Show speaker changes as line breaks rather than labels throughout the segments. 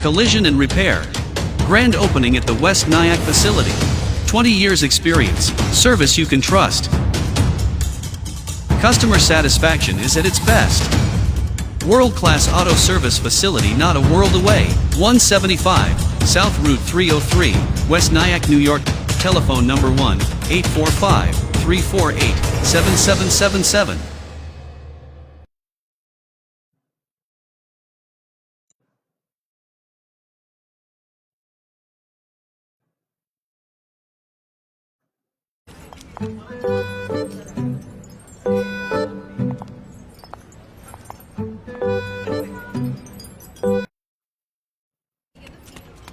Collision and Repair. Grand opening at the West Nyack facility. 20 years experience, service you can trust. Customer satisfaction is at its best. World-class auto service facility not a world away. 175 South Route 303, West Nyack, New York. Telephone number 1-845-348-7777.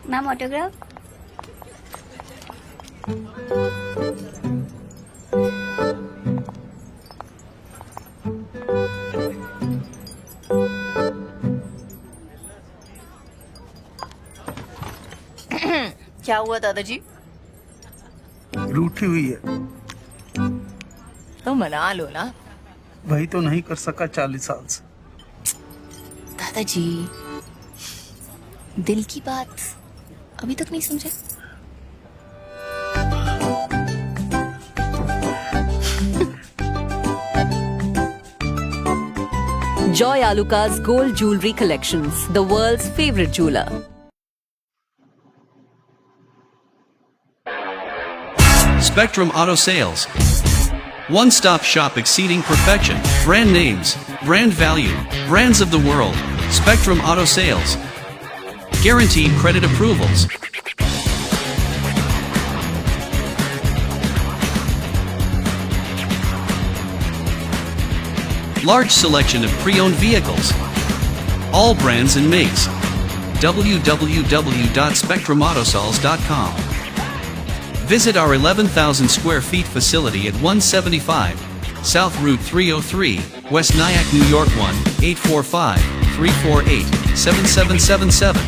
Ma'am, autograph?
क्या हुआ दादाजी?
रूठी हुई है
तो मना लो ना।
वही तो नहीं कर सका 40 साल से।
दादाजी, दिल की बात अभी तक नहीं समझे।
Joy Alucas Gold Jewelry Collections, the world's favorite jeweler.
Spectrum Auto Sales. One-stop shop exceeding perfection. Brand names, brand value, brands of the world. Spectrum Auto Sales. Guaranteed credit approvals. Large selection of pre-owned vehicles. All brands and makes. www.spectrumautosols.com. Visit our 11,000 square feet facility at 175 South Route 303, West Nyack, New York 1-845-348-7777.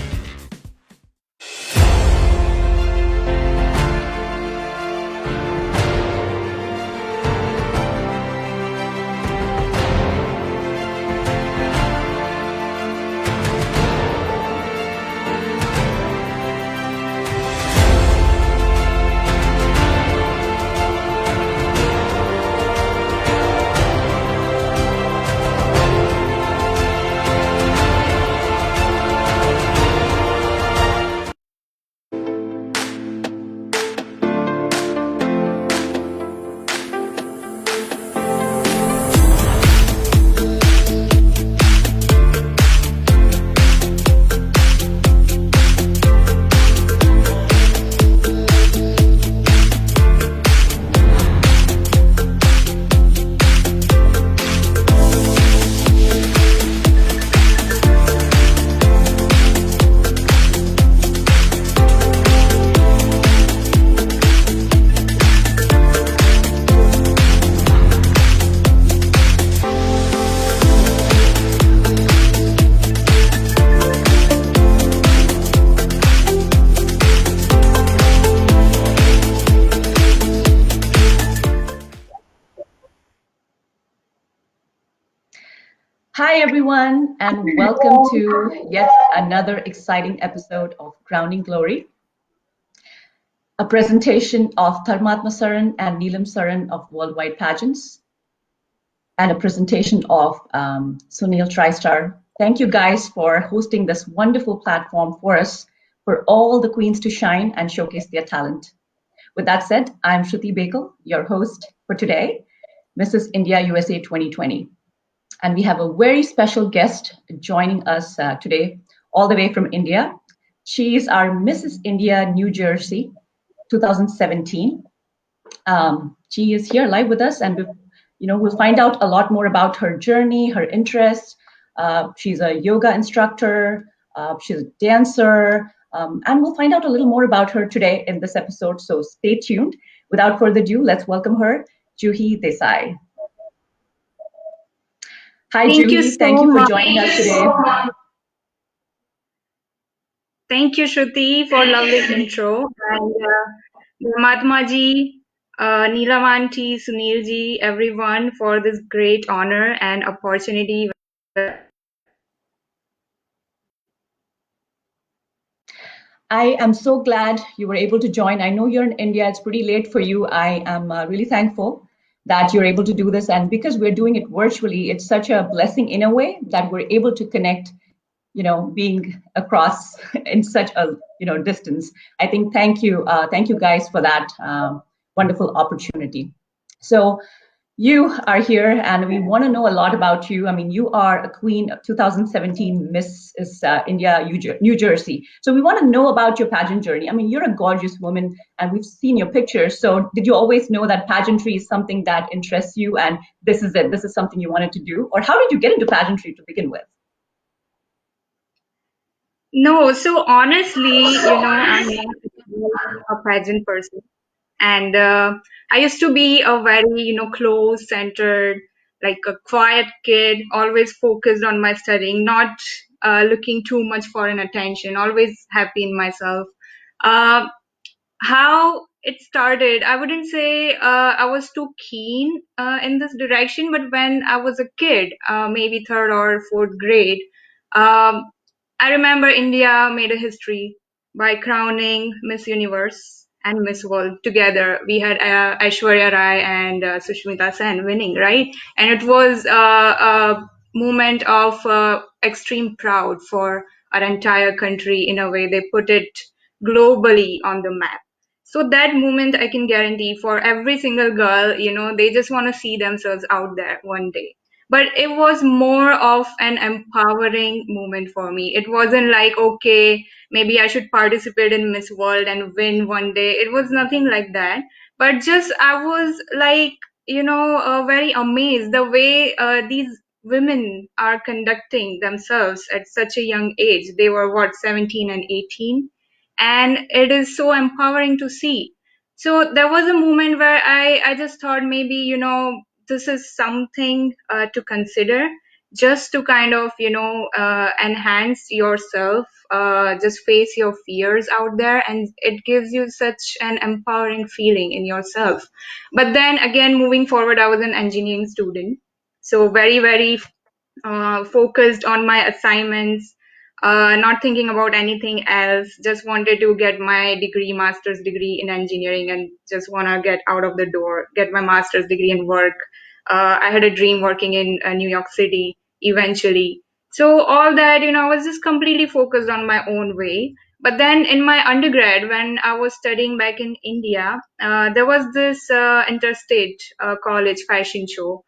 Hi, everyone, and welcome to yet another exciting episode of Crowning Glory, a presentation of Dharmatma Saran and Neelam Saran of Worldwide Pageants, and a presentation of Sunil TriStar. Thank you guys for hosting this wonderful platform for us, for all the queens to shine and showcase their talent. With that said, I'm Shruti Bekal, your host for today, Mrs. India USA 2020. And we have a very special guest joining us today, all the way from India. She is our Mrs. India New Jersey 2017. She is here live with us, and we'll find out a lot more about her journey, her interests. She's a yoga instructor, she's a dancer, and we'll find out a little more about her today in this episode. So stay tuned. Without further ado, let's welcome her, Juhi Desai. Hi, Juhi. Thank you for joining us today.
Thank you, Shruti, for lovely intro. And Mahatma ji, Neelam aunty, Sunil ji, everyone for this great honor and opportunity.
I am so glad you were able to join. I know you're in India, it's pretty late for you. I am really thankful that you're able to do this. And because we're doing it virtually, it's such a blessing in a way that we're able to connect, being across in such a, distance. I think thank you guys for that wonderful opportunity. So you are here, and we want to know a lot about you. I mean, you are a queen of 2017 Miss India New Jersey. So we want to know about your pageant journey. I mean, you're a gorgeous woman, and we've seen your pictures. So did you always know that pageantry is something that interests you, and this is it? This is something you wanted to do, or how did you get into pageantry to begin with?
No, so honestly, I'm not a pageant person. And I used to be a very, close centered, like a quiet kid, always focused on my studying, not looking too much for an attention, always happy in myself. Uh, how it started, I wouldn't say I was too keen in this direction, but when I was a kid, maybe third or fourth grade, um, I remember India made a history by crowning Miss Universe and Miss World together. We had Aishwarya Rai and Sushmita Sen winning, right? And it was a moment of extreme proud for our entire country. In a way, they put it globally on the map. So that moment, I can guarantee for every single girl, they just want to see themselves out there one day. But it was more of an empowering moment for me. It wasn't like, okay, maybe I should participate in Miss World and win one day. It was nothing like that. But just I was like, very amazed the way these women are conducting themselves at such a young age. They were what, 17 and 18? And it is so empowering to see. So there was a moment where I just thought maybe, this is something to consider, just to kind of, enhance yourself, just face your fears out there, and it gives you such an empowering feeling in yourself. But then again, moving forward, I was an engineering student. So very, very focused on my assignments, not thinking about anything else. Just wanted to get my degree, master's degree in engineering, and just want to get out of the door, get my master's degree and work. I had a dream working in New York City eventually. So all that, I was just completely focused on my own way. But then in my undergrad, when I was studying back in India, there was this interstate college fashion show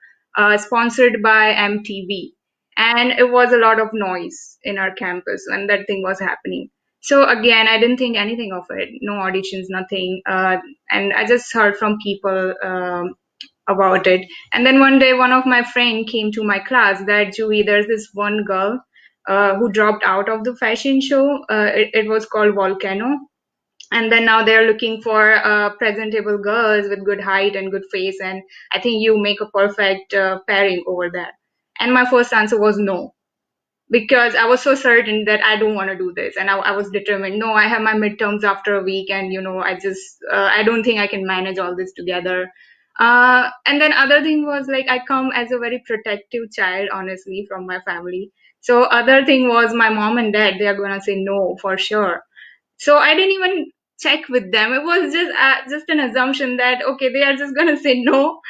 sponsored by MTV, and it was a lot of noise in our campus when that thing was happening. So again, I didn't think anything of it, no auditions, nothing, and I just heard from people about it. And then one day, one of my friend came to my class that, Juhi, there's this one girl who dropped out of the fashion show. It was called Volcano, and then now they're looking for presentable girls with good height and good face, and I think you make a perfect pairing over there. And my first answer was no, because I was so certain that I don't want to do this, and I was determined. No, I have my midterms after a week, and I don't think I can manage all this together. And then other thing was, like, I come as a very protective child, honestly, from my family. So other thing was, my mom and dad, they are gonna say no for sure. So I didn't even check with them. It was just an assumption that, okay, they are just gonna say no.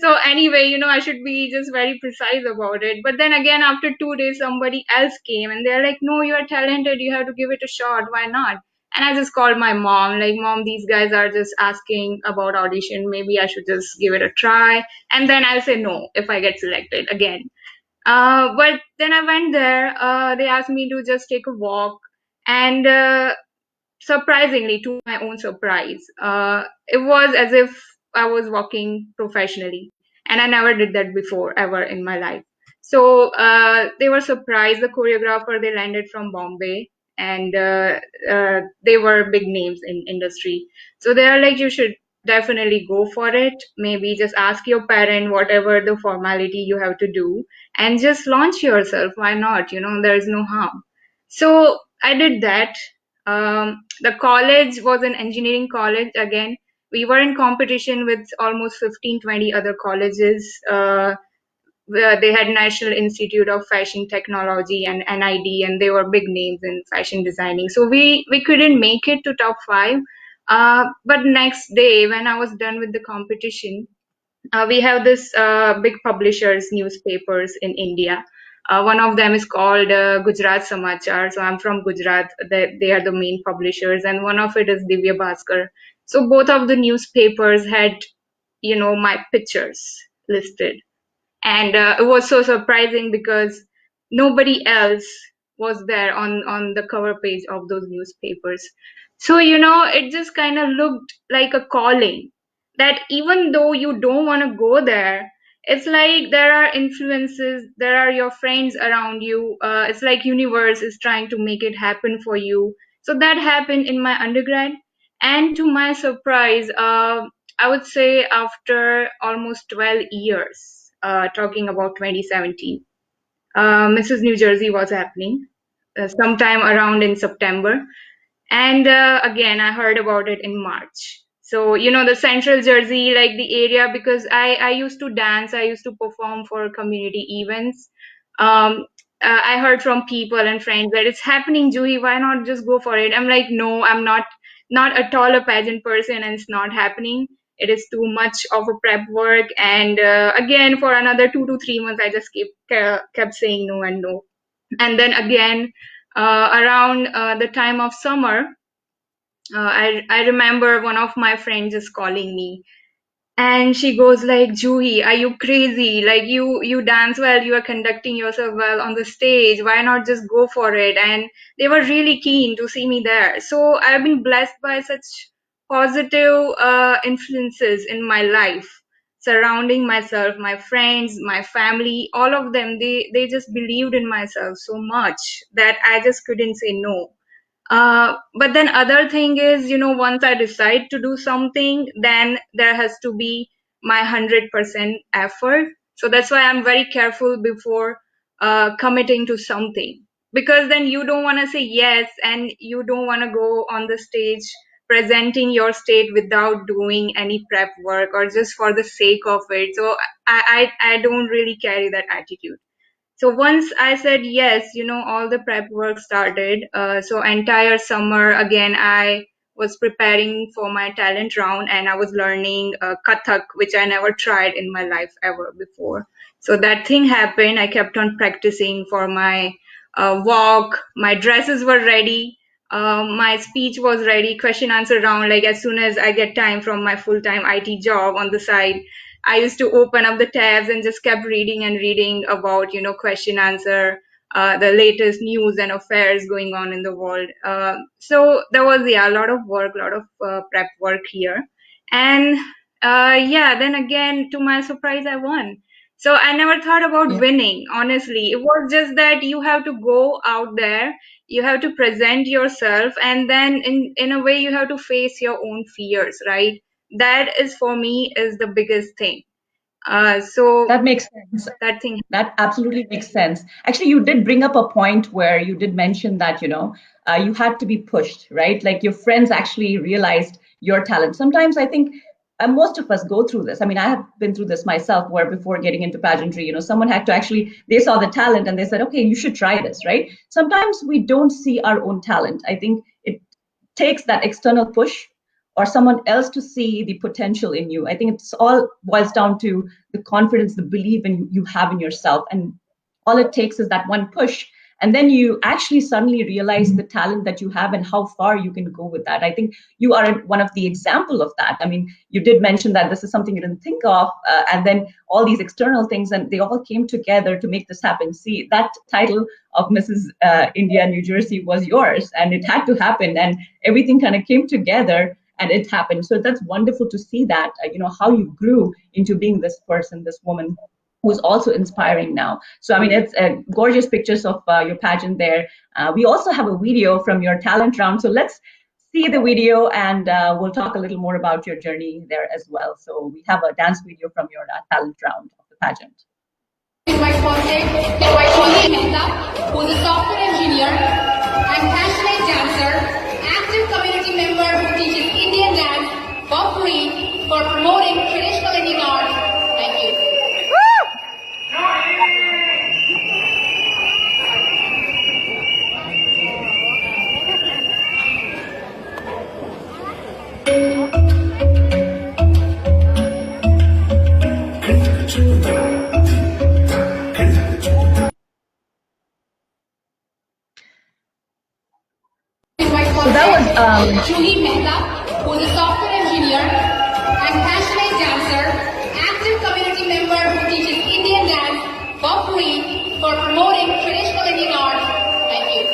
So anyway, I should be just very precise about it. But then again, after 2 days, somebody else came and they're like, no, you are talented, you have to give it a shot, why not? And I just called my mom, like, Mom, these guys are just asking about audition, maybe I should just give it a try, and then I'll say no if I get selected again. But then I went there. They asked me to just take a walk, and surprisingly, to my own surprise, it was as if I was walking professionally, and I never did that before ever in my life. So they were surprised. The choreographer, they landed from Bombay, and they were big names in industry. So they are like, you should definitely go for it. Maybe just ask your parent whatever the formality you have to do, and just launch yourself. Why not? There is no harm. So I did that. The college was an engineering college. Again, we were in competition with almost 15, 20 other colleges. they had National Institute of Fashion Technology and NID, and they were big names in fashion designing. So we couldn't make it to top 5. But next day, when I was done with the competition, we have this big publishers newspapers in India. One of them is called Gujarat Samachar. So I'm from Gujarat. They are the main publishers, and one of it is Divya Bhaskar. So both of the newspapers had, my pictures listed, and it was so surprising because nobody else was there on the cover page of those newspapers. So it just kind of looked like a calling, that even though you don't want to go there, it's like there are influences, there are your friends around you. It's like universe is trying to make it happen for you. So that happened in my undergrad, and to my surprise, I would say after almost 12 years, talking about 2017, Mrs. New Jersey was happening sometime around in September. And again, I heard about it in March. So, the Central Jersey, like the area, because I used to dance, I used to perform for community events. I heard from people and friends that it's happening, Juhi, why not just go for it? I'm like, no, I'm not at all a pageant person, and it's not happening. It is too much of a prep work. And again, for another 2 to 3 months, I just kept saying no and no. And then again, around the time of summer, I remember one of my friends just calling me, and she goes like, Juhi, are you crazy? Like you dance well, you are conducting yourself well on the stage. Why not just go for it? And they were really keen to see me there. So I've been blessed by such positive influences in my life, surrounding myself, my friends, my family, all of them. They just believed in myself so much that I just couldn't say no. But then other thing is, once I decide to do something, then there has to be my 100% effort. So that's why I'm very careful before committing to something, because then you don't want to say yes, and you don't want to go on the stage presenting your state without doing any prep work or just for the sake of it. So I don't really carry that attitude. So once I said yes, all the prep work started. So entire summer, again, I was preparing for my talent round, and I was learning Kathak, which I never tried in my life ever before. So that thing happened. I kept on practicing for my walk. My dresses were ready. My speech was ready. Question answer round. Like as soon as I get time from my full-time IT job on the side, I used to open up the tabs and just kept reading and reading about, question answer, the latest news and affairs going on in the world. So there was, a lot of work, a lot of prep work here. And then again, to my surprise, I won. So I never thought about winning, honestly. It was just that you have to go out there, you have to present yourself, and then in a way you have to face your own fears, right? That is for me is the biggest thing. So
That makes sense.
that thing.
That absolutely makes sense. Actually, you did bring up a point where you did mention that, you had to be pushed, right? Like your friends actually realized your talent. Sometimes I think most of us go through this. I mean, I have been through this myself, where before getting into pageantry, someone had to actually, they saw the talent and they said, okay, you should try this, right? Sometimes we don't see our own talent. I think it takes that external push or someone else to see the potential in you. I think it's all boils down to the confidence, the belief you have in yourself. And all it takes is that one push. And then you actually suddenly realize the talent that you have and how far you can go with that. I think you are one of the example of that. I mean, you did mention that this is something you didn't think of, and then all these external things, and they all came together to make this happen. See, that title of Mrs. India, New Jersey was yours, and it had to happen, and everything kind of came together. And it happened. So that's wonderful to see that, how you grew into being this person, this woman who's also inspiring now. So, I mean, it's gorgeous pictures of your pageant there. We also have a video from your talent round. So let's see the video, and we'll talk a little more about your journey there as well. So we have a dance video from your talent round of the pageant.
Invite for Juhi Mehta, who is a software engineer and passionate dancer, active community member who teaches Indian dance for free for promoting traditional Indian art. Thank you.
So that was
Juhi, who is a software engineer and passionate dancer, active community member who teaches Indian dance for free for promoting traditional Indian art. Thank you.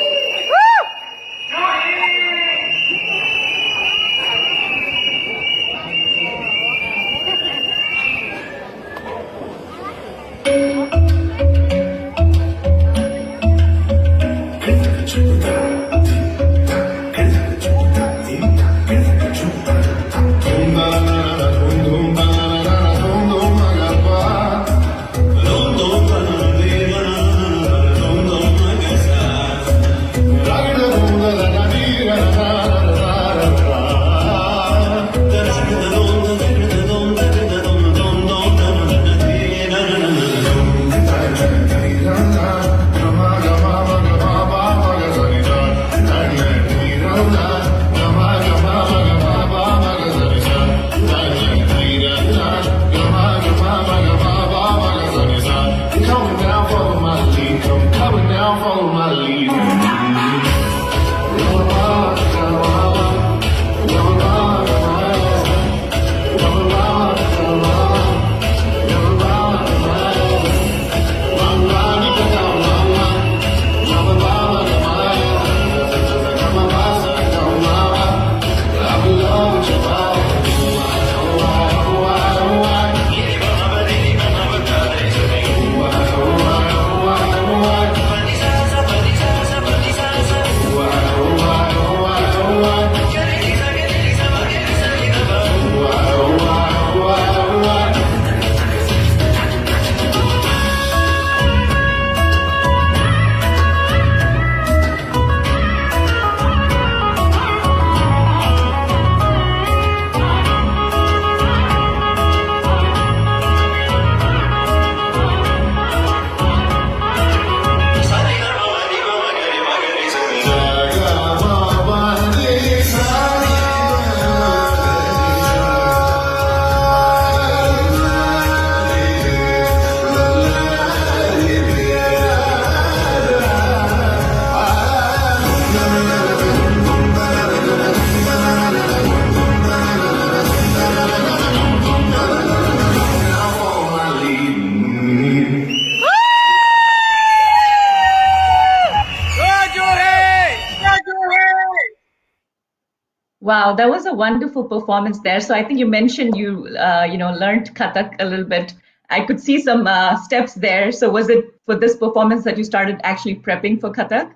Wow, that was a wonderful performance there. So I think you mentioned you learned Kathak a little bit. I could see some steps there. So was it for this performance that you started actually prepping for Kathak?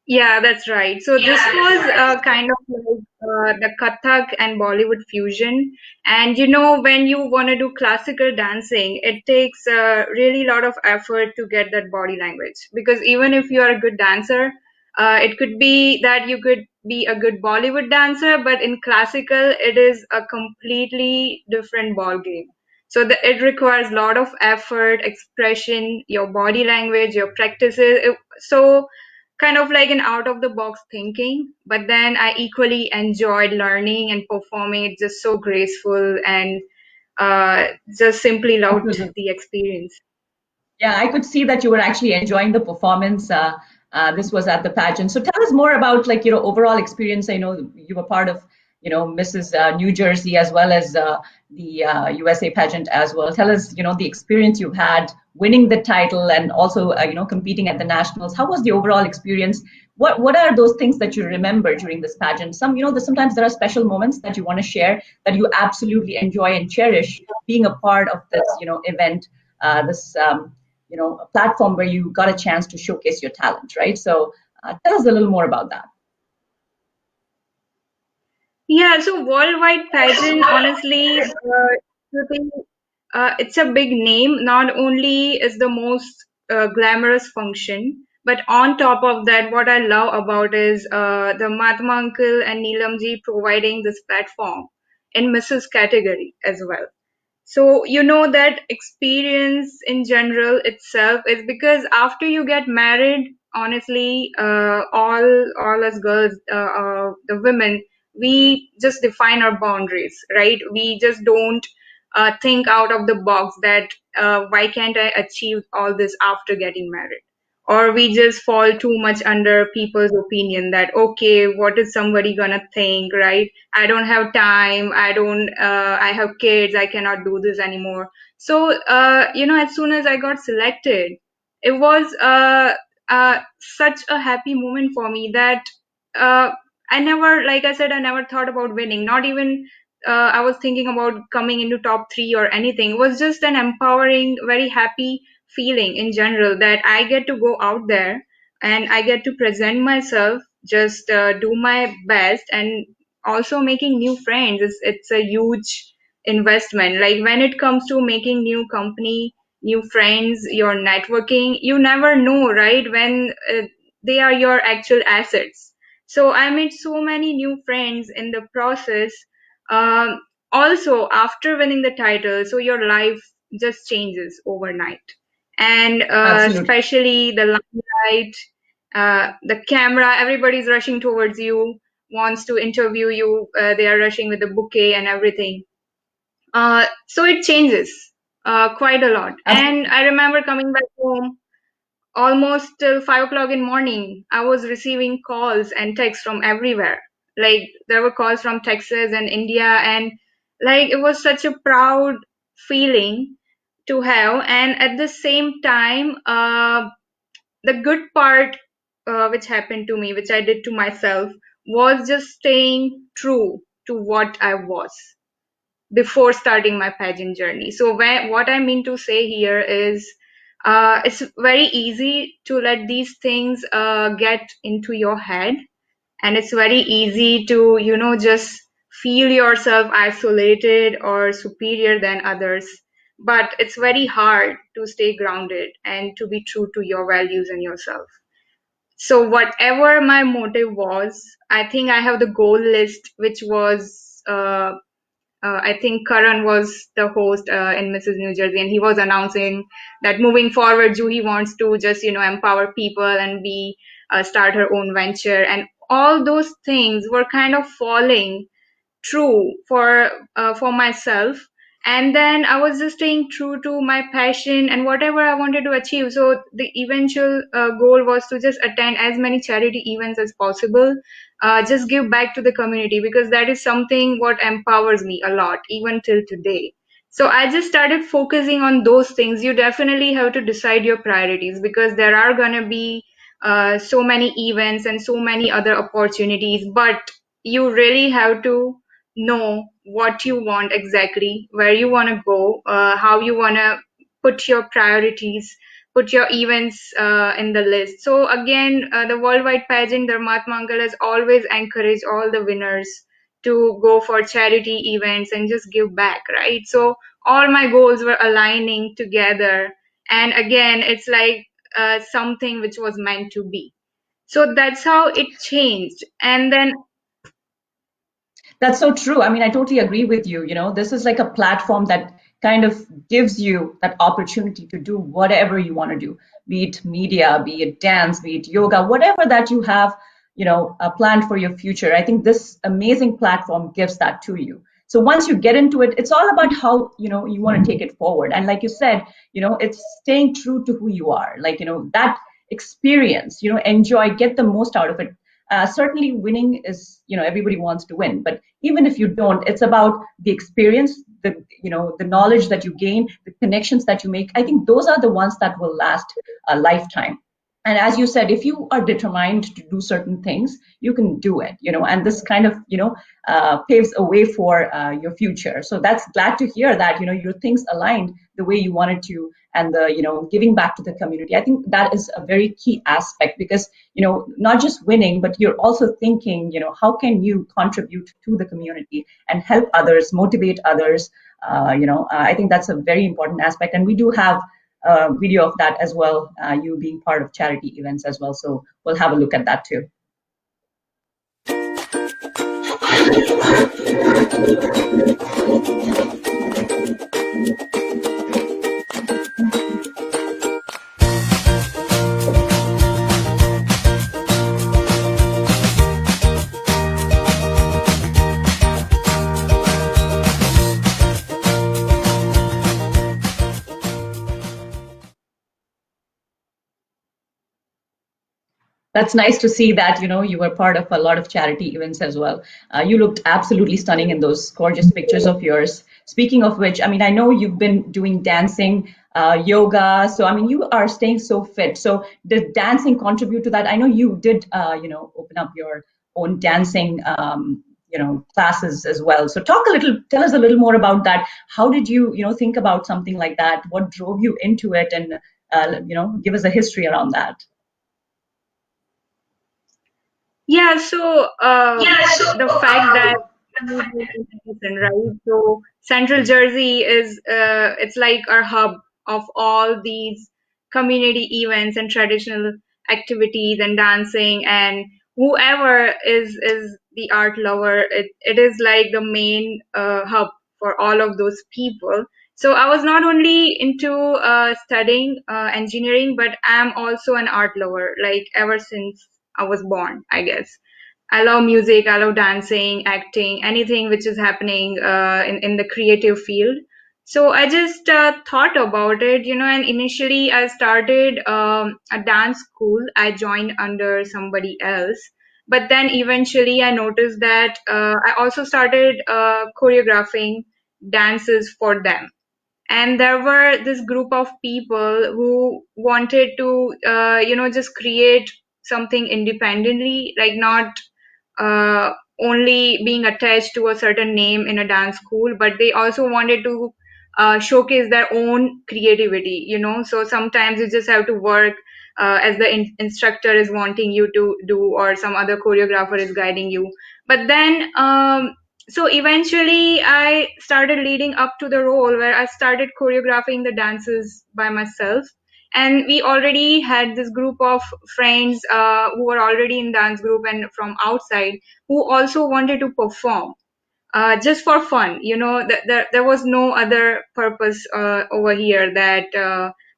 Yeah, that's right. So this was kind of like the Kathak and Bollywood fusion. And when you want to do classical dancing, it takes a really lot of effort to get that body language. Because even if you are a good dancer, it could be that you could be a good Bollywood dancer, but in classical, it is a completely different ball game. So it requires a lot of effort, expression, your body language, your practices. So kind of like an out of the box thinking, but then I equally enjoyed learning and performing it just so graceful and just simply loved
Absolutely.
the experience.
Yeah, I could see that you were actually enjoying the performance. This was at the pageant. So tell us more about overall experience. I know you were part of Mrs. New Jersey as well as the USA pageant as well. Tell us the experience you've had winning the title and also competing at the nationals. How was the overall experience? What are those things that you remember during this pageant? Sometimes there are special moments that you want to share that you absolutely enjoy and cherish being a part of this event, this a platform where you got a chance to showcase your talent, right? So tell us a little more about that.
Yeah, so worldwide pageant, honestly, shooting, it's a big name. Not only is the most glamorous function, but on top of that, what I love about is the Mahatma Uncle and Neelamji providing this platform in Mrs. category as well. So that experience in general itself is because after you get married, honestly, all us girls, the women, we just define our boundaries, right? We just don't think out of the box that why can't I achieve all this after getting married? or we just fall too much under people's opinion that, okay, what is somebody gonna think, right? I don't have time. I have kids. I cannot do this anymore. So, as soon as I got selected, it was such a happy moment for me that uh, I never, like I said, I never thought about winning. Not even I was thinking about coming into top three or anything. It was just an empowering, very happy feeling in general that I get to go out there and I get to present myself, just do my best, and also making new friends. It's a huge investment. Like when it comes to making new company, new friends, your networking, you never know, right? When they are your actual assets. So I made so many new friends in the process. Um, Also, after winning the title, so your life just changes overnight. And
Absolutely.
especially the limelight, the camera, everybody's rushing towards you, wants to interview you. They are rushing with the bouquet and everything. So it changes quite a lot. And
Absolutely.
I remember coming back home almost till 5 o'clock in morning. I was receiving calls and texts from everywhere. Like there were calls from Texas and India, and like it was such a proud feeling to have. And at the same time, the good part which happened to me, which I did to myself, was just staying true to what I was before starting my pageant journey. So what I mean to say here is it's very easy to let these things get into your head, and it's very easy to, just feel yourself isolated or superior than others. But it's very hard to stay grounded and to be true to your values and yourself. So whatever my motive was, I think I have the goal list, which was I think Karan was the host in Mrs. New Jersey, and he was announcing that moving forward, Juhi wants to just, empower people and be start her own venture, and all those things were kind of falling true for myself. And then I was just staying true to my passion and whatever I wanted to achieve. So the eventual goal was to just attend as many charity events as possible, just give back to the community, because that is something what empowers me a lot even till today. So I just started focusing on those things. You definitely have to decide your priorities, because there are going to be so many events and so many other opportunities, but you really have to know what you want exactly, where you want to go, how you want to put your priorities, put your events in the list. So again, the worldwide pageant, the Mahatma Uncle has always encouraged all the winners to go for charity events and just give back, right? So all my goals were aligning together. And again, it's like something which was meant to be. So that's how it changed. And then
That's so true. I mean, I totally agree with you. This is like a platform that kind of gives you that opportunity to do whatever you want to do, be it media, be it dance, be it yoga, whatever that you have, planned for your future. I think this amazing platform gives that to you. So once you get into it, it's all about how, you want to take it forward. And like you said, it's staying true to who you are. Like, that experience, enjoy, get the most out of it. Certainly winning is, everybody wants to win, but even if you don't, it's about the experience, the knowledge that you gain, the connections that you make. I think those are the ones that will last a lifetime. And as you said, if you are determined to do certain things, you can do it, and this kind of, paves a way for your future. So that's glad to hear that, your things aligned the way you wanted to, and the, giving back to the community. I think that is a very key aspect, because, not just winning, but you're also thinking, how can you contribute to the community and help others, motivate others? I think that's a very important aspect. And we do have video of that as well, you being part of charity events as well. So we'll have a look at that too. That's nice to see that, you were part of a lot of charity events as well. You looked absolutely stunning in those gorgeous pictures of yours. Speaking of which, I mean, I know you've been doing dancing, yoga. So, I mean, you are staying so fit. So, did dancing contribute to that? I know you did, open up your own dancing, classes as well. So, tell us a little more about that. How did you, think about something like that? What drove you into it? And, give us a history around that.
Yeah, so the fact that right? So Central Jersey is it's like our hub of all these community events and traditional activities and dancing, and whoever is the art lover, it is like the main hub for all of those people. So I was not only into studying engineering, but I'm also an art lover, like ever since I was born, I guess. I love music, I love dancing, acting, anything which is happening in the creative field. So I just thought about it, and initially I started a dance school. I joined under somebody else. But then eventually I noticed that I also started choreographing dances for them. And there were this group of people who wanted to, just create something independently, like not only being attached to a certain name in a dance school, but they also wanted to showcase their own creativity, So sometimes you just have to work as the instructor is wanting you to do, or some other choreographer is guiding you. But then, so eventually I started leading up to the role where I started choreographing the dances by myself. And we already had this group of friends who were already in dance group and from outside who also wanted to perform just for fun. There was no other purpose over here that,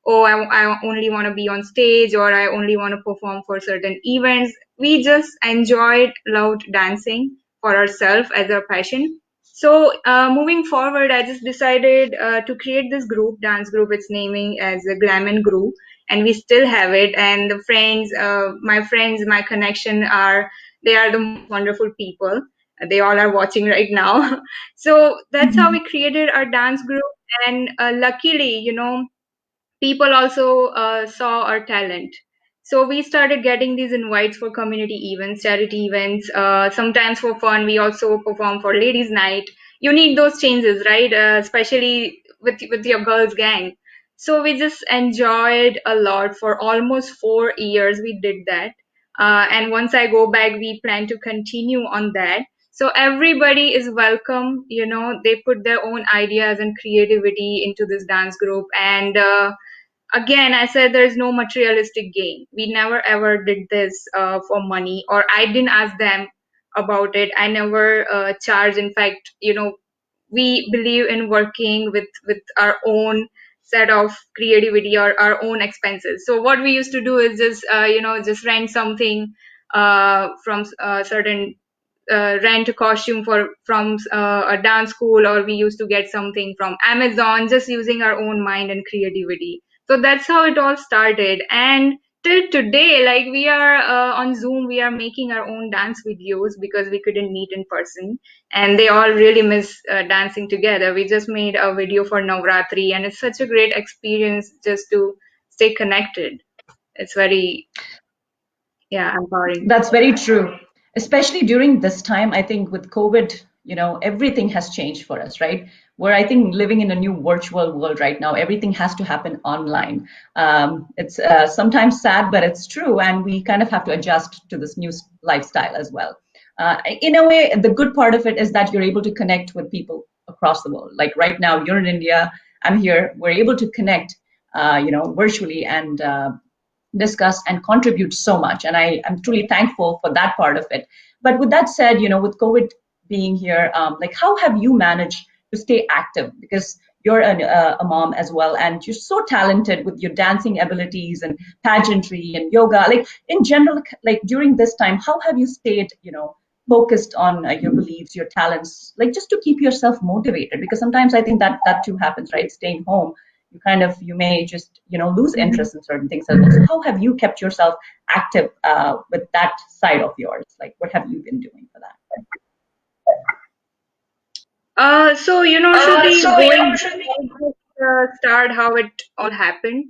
oh, I only want to be on stage, or I only want to perform for certain events. We just enjoyed, loved dancing for ourselves as a passion. So moving forward, I just decided to create this group, dance group. It's naming as a Glam and Groove, and we still have it. And the friends, my connection they are the most wonderful people. They all are watching right now. So that's how we created our dance group. And luckily, people also saw our talent. So we started getting these invites for community events, charity events, sometimes for fun. We also perform for ladies' night. You need those changes, right? Especially with your girls' gang. So we just enjoyed a lot for almost 4 years. We did that. And once I go back, we plan to continue on that. So everybody is welcome. They put their own ideas and creativity into this dance group. And again, I said there's no materialistic gain. We never ever did this for money, or I didn't ask them about it. I never charge. In fact, we believe in working with our own set of creativity or our own expenses. So what we used to do is just just rent something from certain rent a costume from a dance school, or we used to get something from Amazon, just using our own mind and creativity. So that's how it all started. And till today, like, we are on Zoom, we are making our own dance videos because we couldn't meet in person, and they all really miss dancing together. We just made a video for Navratri, and it's such a great experience just to stay connected. It's very, yeah, empowering.
That's very true. Especially during this time, I think with COVID, everything has changed for us, right? We're, I think, living in a new virtual world right now. Everything has to happen online. It's sometimes sad, but it's true. And we kind of have to adjust to this new lifestyle as well. In a way, the good part of it is that you're able to connect with people across the world. Like right now, you're in India, I'm here. We're able to connect, virtually and discuss and contribute so much. And I am truly thankful for that part of it. But with that said, with COVID being here, like how have you managed to stay active? Because you're a mom as well, and you're so talented with your dancing abilities and pageantry and yoga. Like in general, like during this time, how have you stayed, focused on your beliefs, your talents, like just to keep yourself motivated? Because sometimes I think that too happens, right? Staying home, you may just, lose interest in certain things as well. So how have you kept yourself active with that side of yours? Like, what have you been doing for that?
Shruti, start how it all happened.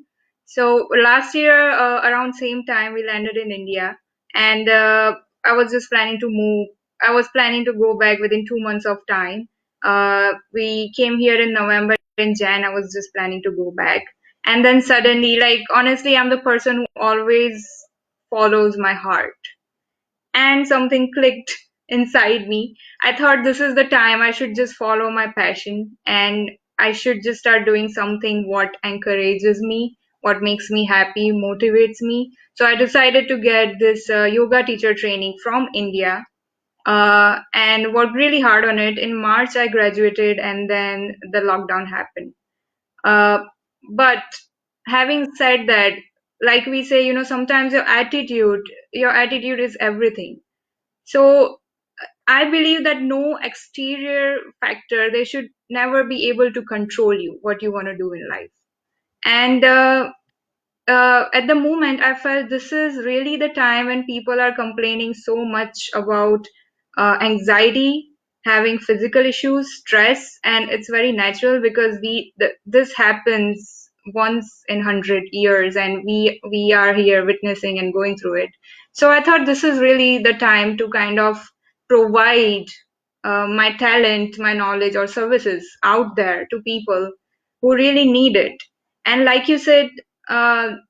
So last year, around same time, we landed in India, and I was just planning to move. I was planning to go back within 2 months of time. We came here in November. In Jan, I was just planning to go back, and then suddenly, like honestly, I'm the person who always follows my heart, and something clicked inside me. I thought this is the time I should just follow my passion, and I should just start doing something what encourages me, what makes me happy, motivates me. So I decided to get this yoga teacher training from India, and worked really hard on it. In March, I graduated, and then the lockdown happened. Uh, but having said that, like we say, sometimes your attitude is everything. So I believe that no exterior factor, they should never be able to control you, what you want to do in life. And at the moment, I felt this is really the time when people are complaining so much about anxiety, having physical issues, stress, and it's very natural because this happens once in 100 years, and we are here witnessing and going through it. So I thought this is really the time to kind of provide my talent, my knowledge, or services out there to people who really need it. And like you said,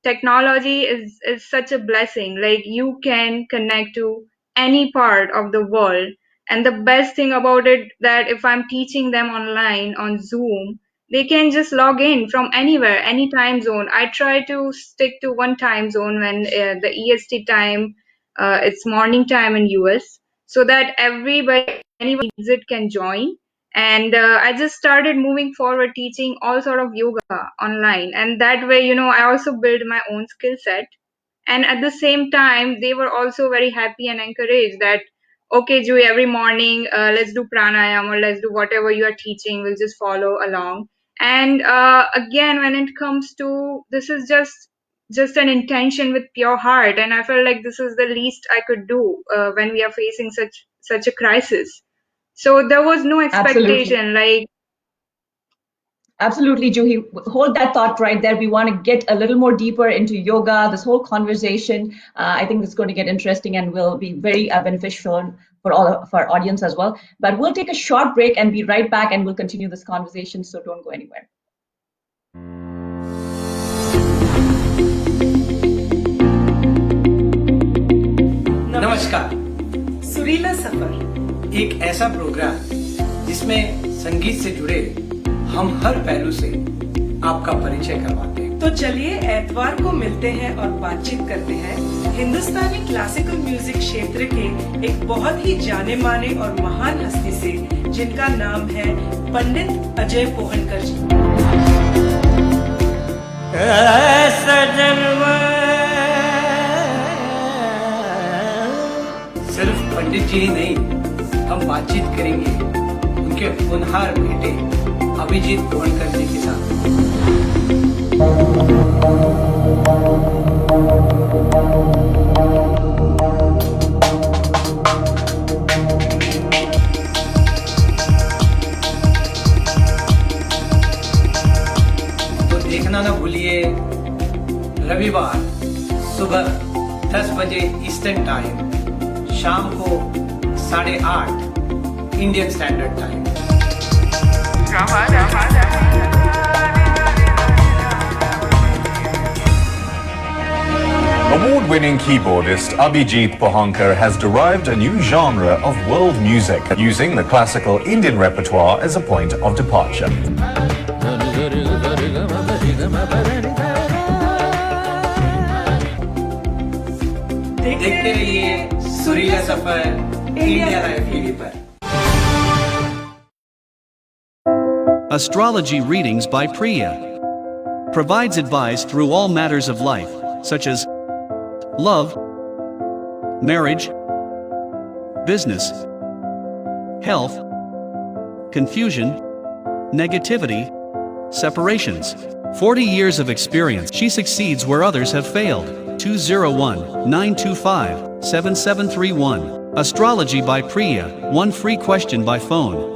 technology is such a blessing. Like you can connect to any part of the world, and the best thing about it that if I'm teaching them online on Zoom, they can just log in from anywhere, any time zone. I try to stick to one time zone when the EST time, it's morning time in US, so that everybody, anyone needs it, can join. And I just started moving forward teaching all sort of yoga online, and that way, I also build my own skill set. And at the same time, they were also very happy and encouraged that, okay, Juhi, every morning, let's do pranayam, or let's do whatever you are teaching, we'll just follow along. And again, when it comes to, this is just an intention with pure heart, and I felt like this is the least I could do when we are facing such a crisis. So there was no
Absolutely.
expectation, like,
Absolutely, Juhi. Hold that thought right there. We want to get a little more deeper into yoga, this whole conversation. I think it's going to get interesting and will be very beneficial for all of our audience as well. But we'll take a short break and be right back, and we'll continue this conversation, so don't go anywhere.
नमस्कार। सुरीला सफर एक ऐसा programme जिसमें संगीत से जुड़े हम हर पहलू से आपका परिचय करवाते हैं।
तो चलिए एतवार को मिलते हैं और बातचीत करते हैं हिंदुस्तानी क्लासिकल म्यूजिक क्षेत्र के एक बहुत ही जाने माने और महान हस्ती से, जिनका नाम है पंडित अजय पोहनकर जी।
सिर्फ पंडित जी ही नहीं, हम बातचीत करेंगे उनके होनहार बेटे अभिजीत पोहनकर जी के साथ। तो देखना ना भूलिए, रविवार सुबह 10 बजे ईस्टर्न टाइम, शाम को 8:30 Indian standard time.
Award-winning keyboardist Abhijit Pohankar has derived a new genre of world music, using the classical Indian repertoire as a point of departure.
देखते रहिए सुरीला सफर इंडिया लाइव टीवी पर।
Astrology readings by Priya provides advice through all matters of life, such as love, marriage, business, health, confusion, negativity, separations, 40 years of experience. She succeeds where others have failed. 201-925-7731. Astrology by Priya. 1 free question by phone.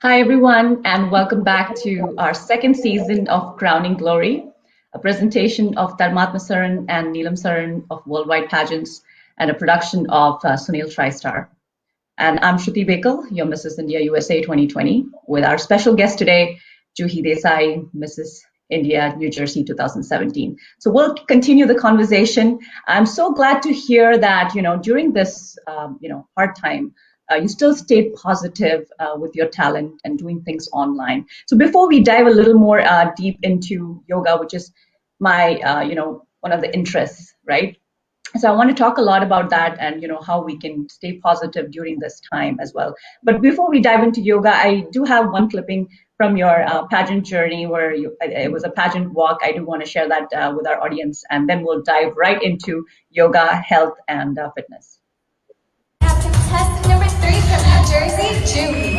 Hi, everyone, and welcome back to our second season of Crowning Glory, a presentation of Dharmatma Saran and Neelam Saran of Worldwide Pageants, and a production of Sunil TriStar. And I'm Shruti Bekal, your Mrs. India USA 2020, with our special guest today, Juhi Desai, Mrs. India New Jersey 2017. So we'll continue the conversation. I'm so glad to hear that, during this, hard time, you still stayed positive with your talent and doing things online. So before we dive a little more deep into yoga, which is my, one of the interests, right? So I want to talk a lot about that and, how we can stay positive during this time as well. But before we dive into yoga, I do have one clipping from your pageant journey where it was a pageant walk. I do want to share that with our audience, and then we'll dive right into yoga, health, and fitness.
Contestant number 3 from New Jersey, Juhi.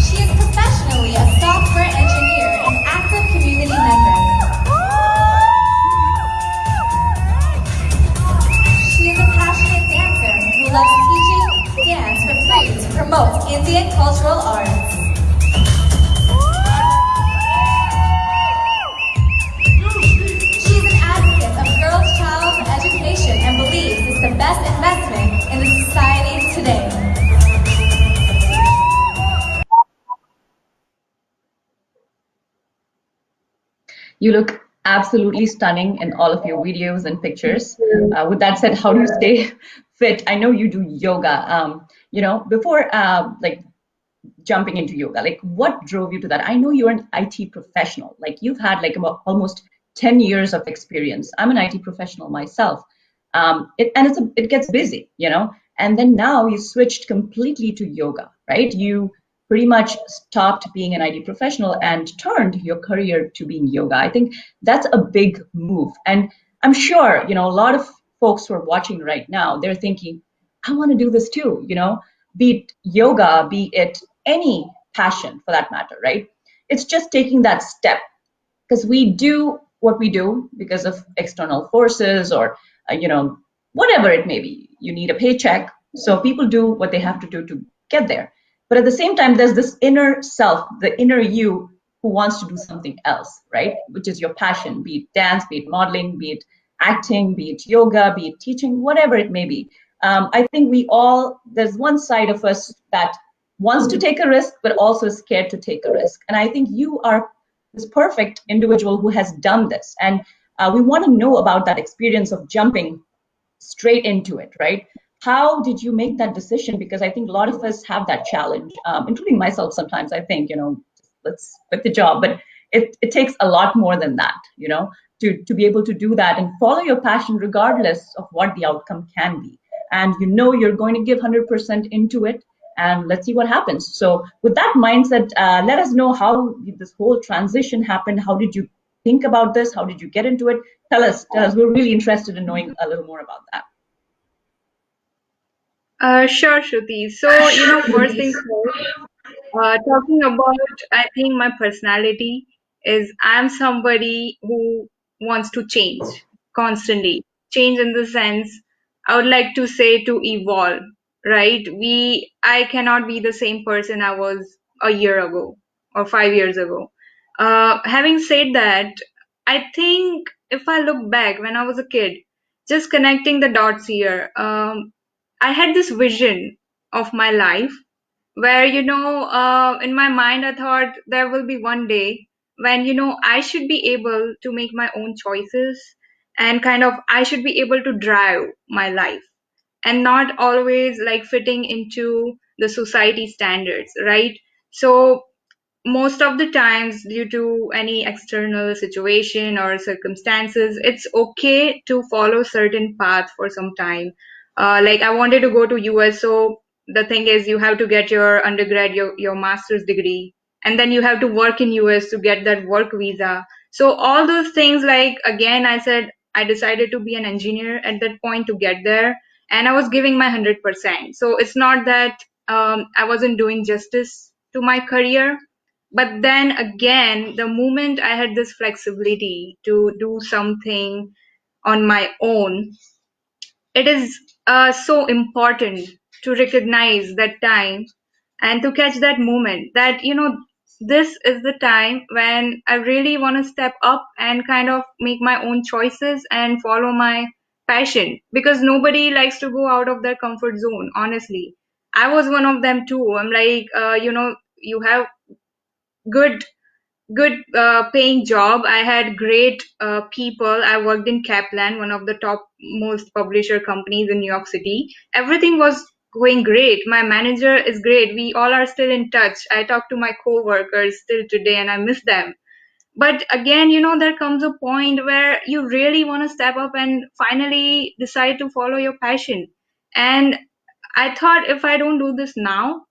She is professionally a software engineer and active community member. She is a passionate dancer who loves teaching dance for free to promote Indian cultural arts. And believes it's the best investment in the society today.
You look absolutely stunning in all of your videos and pictures. With that said, how do you stay fit? I know you do yoga. Before jumping into yoga, what drove you to that? I know you're an IT professional. You've had almost 10 years of experience. I'm an IT professional myself. It gets busy, and then now you switched completely to yoga, right? You pretty much stopped being an IT professional and turned your career to being yoga. I think that's a big move. And I'm sure, a lot of folks who are watching right now, they're thinking, I want to do this too, be it yoga, be it any passion for that matter, right? It's just taking that step, because we do what we do because of external forces or whatever it may be. You need a paycheck, so people do what they have to do to get there. But at the same time, there's this inner self, the inner you, who wants to do something else, right? Which is your passion, be it dance, be it modeling, be it acting, be it yoga, be it teaching, whatever it may be. I think there's one side of us that wants to take a risk, but also is scared to take a risk. And I think you are this perfect individual who has done this. And we want to know about that experience of jumping straight into it, right? How did you make that decision? Because I think a lot of us have that challenge, including myself sometimes. I think, let's quit the job. But it takes a lot more than that, to be able to do that and follow your passion regardless of what the outcome can be. And you're going to give 100% into it. And let's see what happens. So with that mindset, let us know how this whole transition happened. How did you think about this? How did you get into it? Tell us. We're really interested in knowing a little more about that.
Sure, Shruti. So, first things first, talking about, I think my personality is I'm somebody who wants to change constantly. Change in the sense, I would like to say to evolve, right? I cannot be the same person I was a year ago or 5 years ago. Having said that, I think if I look back when I was a kid, just connecting the dots here. I had this vision of my life where, in my mind, I thought there will be one day when, I should be able to make my own choices, and kind of I should be able to drive my life and not always like fitting into the society standards, right? So most of the times, due to any external situation or circumstances, it's okay to follow certain path for some time. Like I wanted to go to US, so the thing is you have to get your undergrad, your master's degree, and then you have to work in US to get that work visa. So all those things, like again, I said I decided to be an engineer at that point to get there, and I was giving my 100%. So it's not that I wasn't doing justice to my career. But then again, the moment I had this flexibility to do something on my own, it is so important to recognize that time and to catch that moment that, this is the time when I really want to step up and kind of make my own choices and follow my passion, because nobody likes to go out of their comfort zone, honestly. I was one of them too. I'm like, you have good paying job. I had great people. I worked in Kaplan, one of the top most publisher companies in New York City. Everything was going great. My manager is great. We all are still in touch. I talk to my coworkers still today and I miss them. But again, there comes a point where you really want to step up and finally decide to follow your passion. And I thought, if I don't do this now,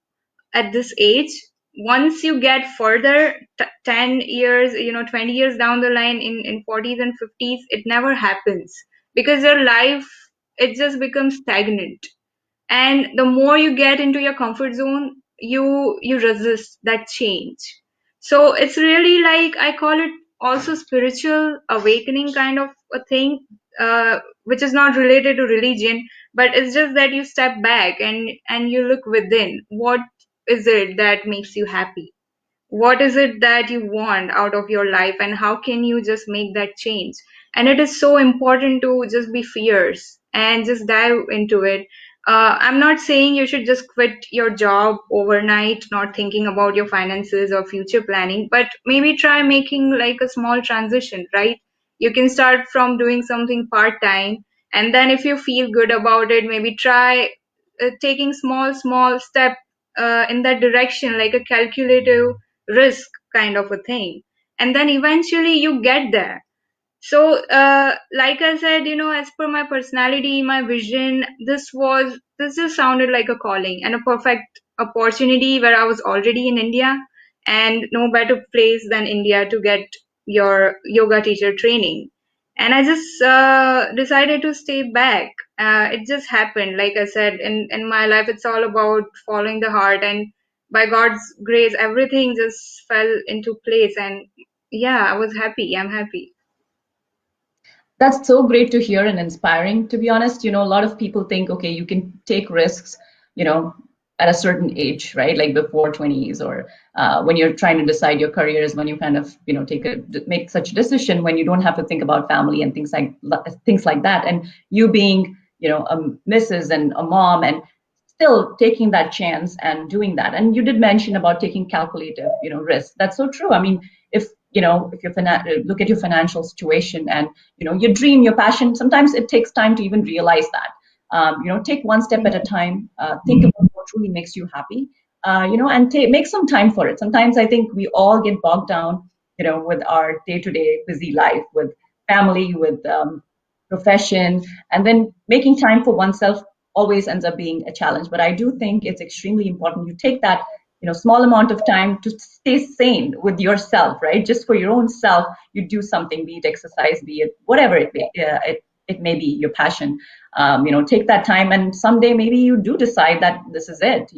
at this age, once you get further 10 years, 20 years down the line, in 40s and 50s, it never happens, because your life, it just becomes stagnant. And the more you get into your comfort zone, you resist that change. So it's really, like, I call it also spiritual awakening kind of a thing, which is not related to religion, but it's just that you step back and you look within. What is it that makes you happy? What is it that you want out of your life, and how can you just make that change? And it is so important to just be fierce and just dive into it. I'm not saying you should just quit your job overnight, not thinking about your finances or future planning, but maybe try making like a small transition, right? You can start from doing something part time, and then if you feel good about it, maybe try taking small step in that direction, like a calculative risk kind of a thing, and then eventually you get there. So like I said, as per my personality, my vision, this just sounded like a calling and a perfect opportunity, where I was already in India, and no better place than India to get your yoga teacher training. And I just decided to stay back. It just happened. Like I said, in my life, it's all about following the heart, and by God's grace, everything just fell into place. And yeah, I was happy. I'm happy.
That's so great to hear and inspiring. To be honest, a lot of people think, okay, you can take risks, you know, at a certain age, right? Like before 20s, or when you're trying to decide your career is when you kind of, make such a decision when you don't have to think about family and things like that. And you being, a Mrs. and a mom, and still taking that chance and doing that. And you did mention about taking calculative, risks. That's so true. I mean, if you look at your financial situation, and your dream, your passion, sometimes it takes time to even realize that. Take one step at a time. Think about what truly makes you happy. And make some time for it. Sometimes I think we all get bogged down, with our day-to-day busy life, with family, with profession, and then making time for oneself always ends up being a challenge. But I do think it's extremely important you take that small amount of time to stay sane with yourself, right? Just for your own self, you do something, be it exercise, be it whatever it may be, your passion. Take that time, and someday maybe you do decide that this is it,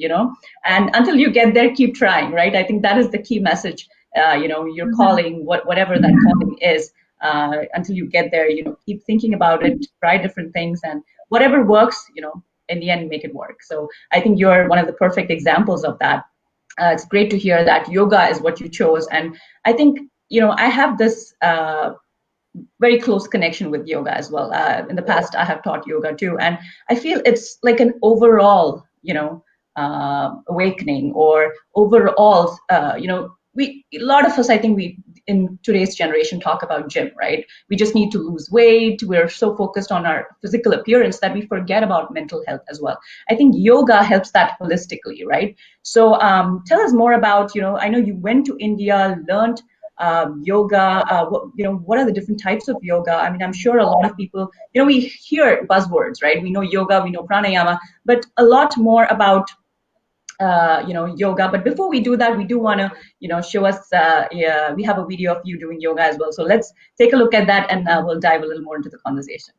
and until you get there, keep trying, right? I think that is the key message. Your calling, whatever that calling is, until you get there, keep thinking about it, try different things, and whatever works, in the end, make it work. So I think you're one of the perfect examples of that. It's great to hear that yoga is what you chose. And I think, I have this very close connection with yoga as well. In the past, I have taught yoga too, and I feel it's like an overall, awakening, or overall, we, a lot of us, I think, we in today's generation talk about gym, right? We just need to lose weight. We're so focused on our physical appearance that we forget about mental health as well. I think yoga helps that holistically, right? So tell us more about, I know you went to India, learned yoga. What are the different types of yoga? I mean, I'm sure a lot of people, we hear buzzwords, right? We know yoga, we know pranayama, but a lot more about yoga. But before we do that, we do want to, show us, we have a video of you doing yoga as well. So let's take a look at that, and we'll dive a little more into the conversation.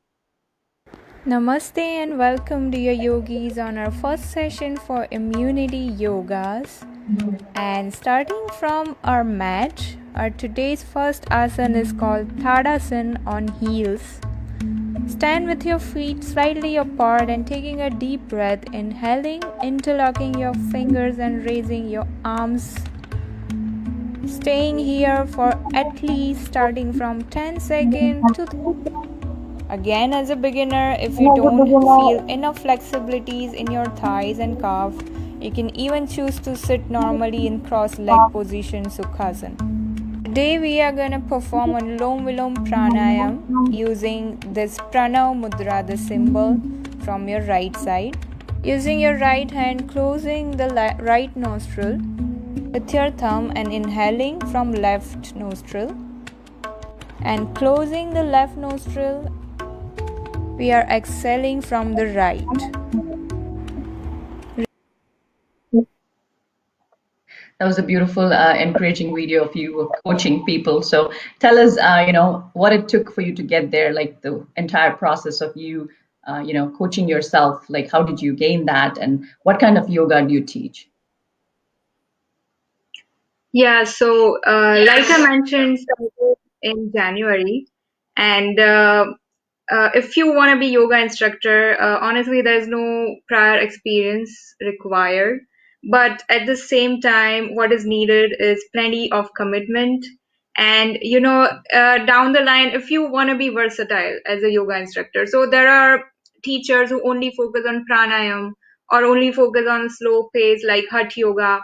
Namaste and welcome dear yogis on our first session for immunity yogas. And starting from our mat, our today's first asana is called Tadasana on heels. Stand with your feet slightly apart and taking a deep breath, inhaling, interlocking your fingers and raising your arms. Staying here for at least starting from 10 seconds to again, as a beginner, if you don't feel enough flexibilities in your thighs and calf, you can even choose to sit normally in cross-leg position, Sukhasana. Today we are going to perform Anulom Vilom Pranayam using this Pranav Mudra, the symbol, from your right side. Using your right hand, closing the right nostril with your thumb and inhaling from left nostril. And closing the left nostril, we are exhaling from the right.
That was a beautiful, encouraging video of you coaching people. So tell us, what it took for you to get there, like the entire process of you, coaching yourself. Like, how did you gain that, and what kind of yoga do you teach?
Yeah, so like I mentioned, started in January, and if you want to be yoga instructor, honestly, there's no prior experience required. But at the same time, what is needed is plenty of commitment. And, down the line, if you want to be versatile as a yoga instructor, so there are teachers who only focus on pranayam or only focus on slow pace like Hatha yoga.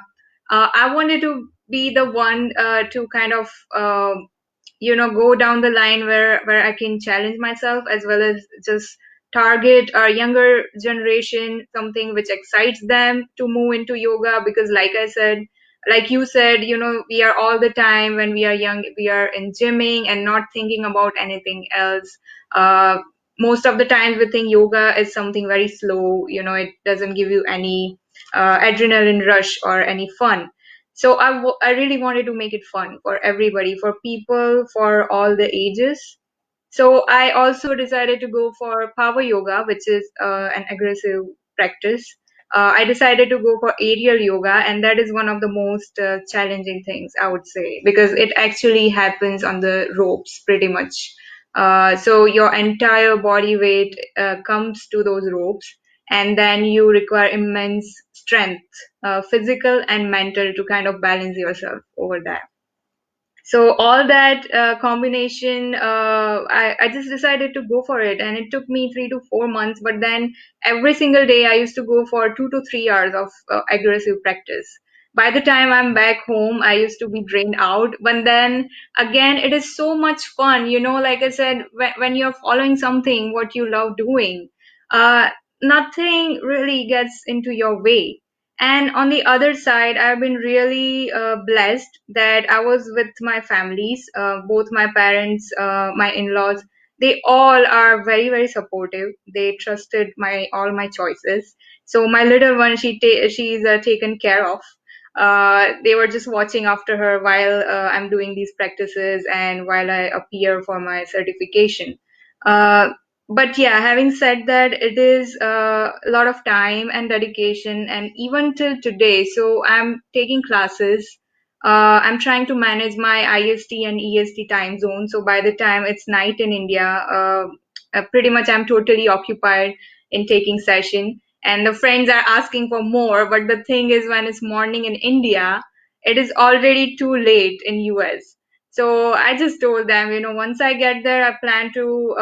I wanted to be the one to kind of go down the line where I can challenge myself, as well as just target our younger generation, something which excites them to move into yoga. Because like you said, we are all the time when we are young, we are in gymming and not thinking about anything else. Most of the times we think yoga is something very slow, it doesn't give you any adrenaline rush or any fun. So I really wanted to make it fun for everybody, for people, for all the ages. So I also decided to go for power yoga, which is an aggressive practice. I decided to go for aerial yoga, and that is one of the most challenging things, I would say, because it actually happens on the ropes pretty much. So your entire body weight comes to those ropes, and then you require immense strength, physical and mental, to kind of balance yourself over that. So all that combination, I just decided to go for it, and it took me 3 to 4 months. But then every single day I used to go for 2 to 3 hours of aggressive practice. By the time I'm back home, I used to be drained out. But then again, it is so much fun, like I said, when you're following something what you love doing, uh, nothing really gets into your way. And on the other side, I've been really blessed that I was with my families, both my parents, my in-laws. They all are very, very supportive. They trusted all my choices. So my little one, she's taken care of. They were just watching after her while I'm doing these practices and while I appear for my certification. Uh, but yeah, having said that, it is a lot of time and dedication, and even till today. So I'm taking classes. I'm trying to manage my IST and EST time zone. So by the time it's night in India, pretty much I'm totally occupied in taking session. And the friends are asking for more. But the thing is, when it's morning in India, it is already too late in US. So I just told them, once I get there, I plan to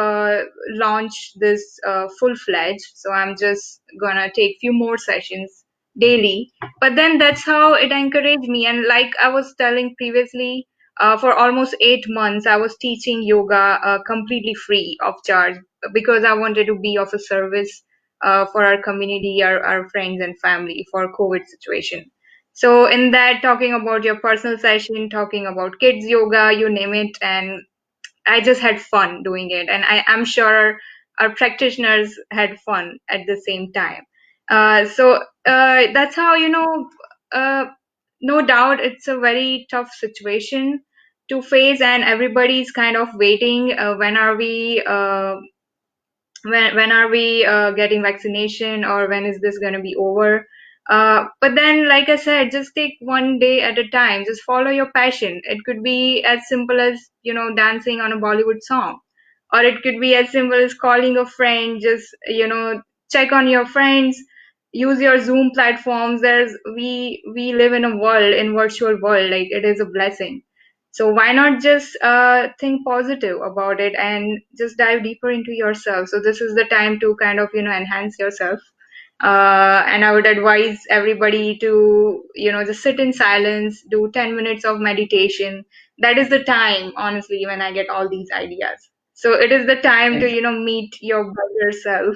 launch this full-fledged. So I'm just gonna take few more sessions daily. But then that's how it encouraged me. And like I was telling previously, for almost 8 months, I was teaching yoga completely free of charge because I wanted to be of a service for our community, our friends and family for COVID situation. So in that, talking about your personal session, talking about kids yoga, you name it, and I just had fun doing it, and I'm sure our practitioners had fun at the same time. That's how no doubt it's a very tough situation to face, and everybody's kind of waiting. When are we getting vaccination, or when is this going to be over? But then, like I said, just take one day at a time. Just follow your passion. It could be as simple as dancing on a Bollywood song, or it could be as simple as calling a friend. Just check on your friends. Use your Zoom platforms. We live in a world, in virtual world, like it is a blessing. So why not just think positive about it and just dive deeper into yourself? So this is the time to kind of enhance yourself. And I would advise everybody to just sit in silence, do 10 minutes of meditation. That is the time, honestly, when I get all these ideas. So it is the time to meet your better self.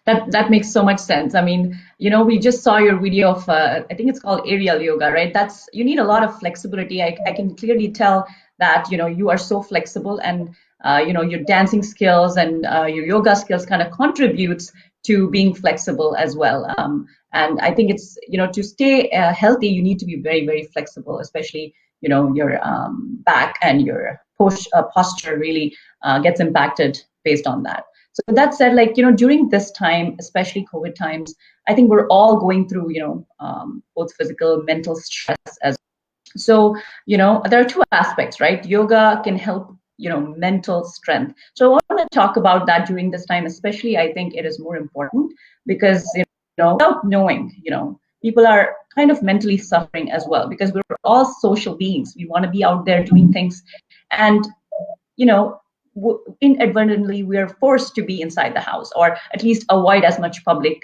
That makes so much sense. I mean, we just saw your video of I think it's called aerial yoga, right? That's, you need a lot of flexibility. I can clearly tell that you are so flexible, and your dancing skills and your yoga skills kind of contributes to being flexible as well. And I think it's, to stay healthy, you need to be very, very flexible, especially your back and your posture really gets impacted based on that. So with that said, like, during this time, especially COVID times, I think we're all going through, both physical, mental stress as well. So, there are two aspects, right? Yoga can help, mental strength. So I want to talk about that during this time, especially I think it is more important because, without knowing, people are kind of mentally suffering as well, because we're all social beings. We want to be out there doing things. And, inadvertently we are forced to be inside the house, or at least avoid as much public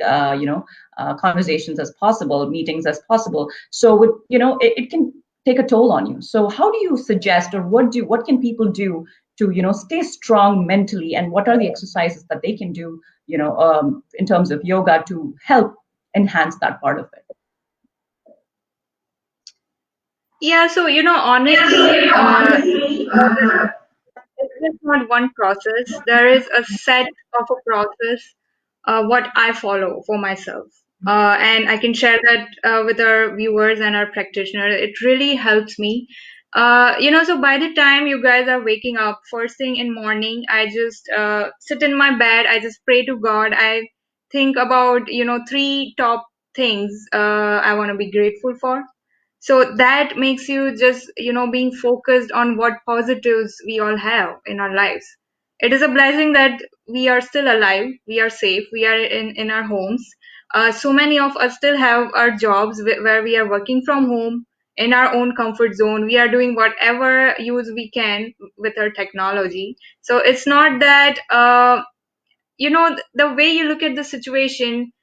conversations as possible, meetings as possible. So with it can take a toll on you. So how do you suggest, or what can people do to stay strong mentally, and what are the exercises that they can do in terms of yoga to help enhance that part of it?
Yeah, so honestly, it's just not one process. There is a set of a process what I follow for myself. And I can share that with our viewers and our practitioners. It really helps me. So by the time you guys are waking up first thing in morning, I just sit in my bed. I just pray to God. I think about, three top things I want to be grateful for. So that makes you just being focused on what positives we all have in our lives. It is a blessing that we are still alive, we are safe, we are in our homes. So many of us still have our jobs where we are working from home in our own comfort zone. We are doing whatever use we can with our technology. So it's not that the way you look at the situation,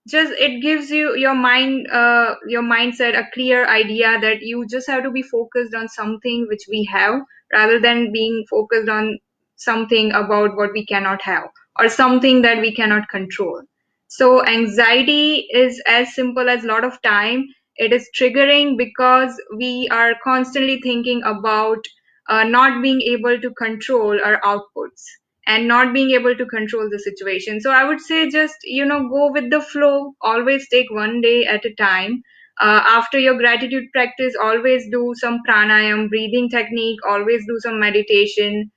just it gives you your mindset a clear idea that you just have to be focused on something which we have, rather than being focused on something about what we cannot have, or something that we cannot control. So anxiety is as simple as a lot of time it is triggering because we are constantly thinking about not being able to control our outputs and not being able to control the situation. So I would say just, go with the flow, always take one day at a time. After your gratitude practice, always do some pranayam, breathing technique, always do some meditation.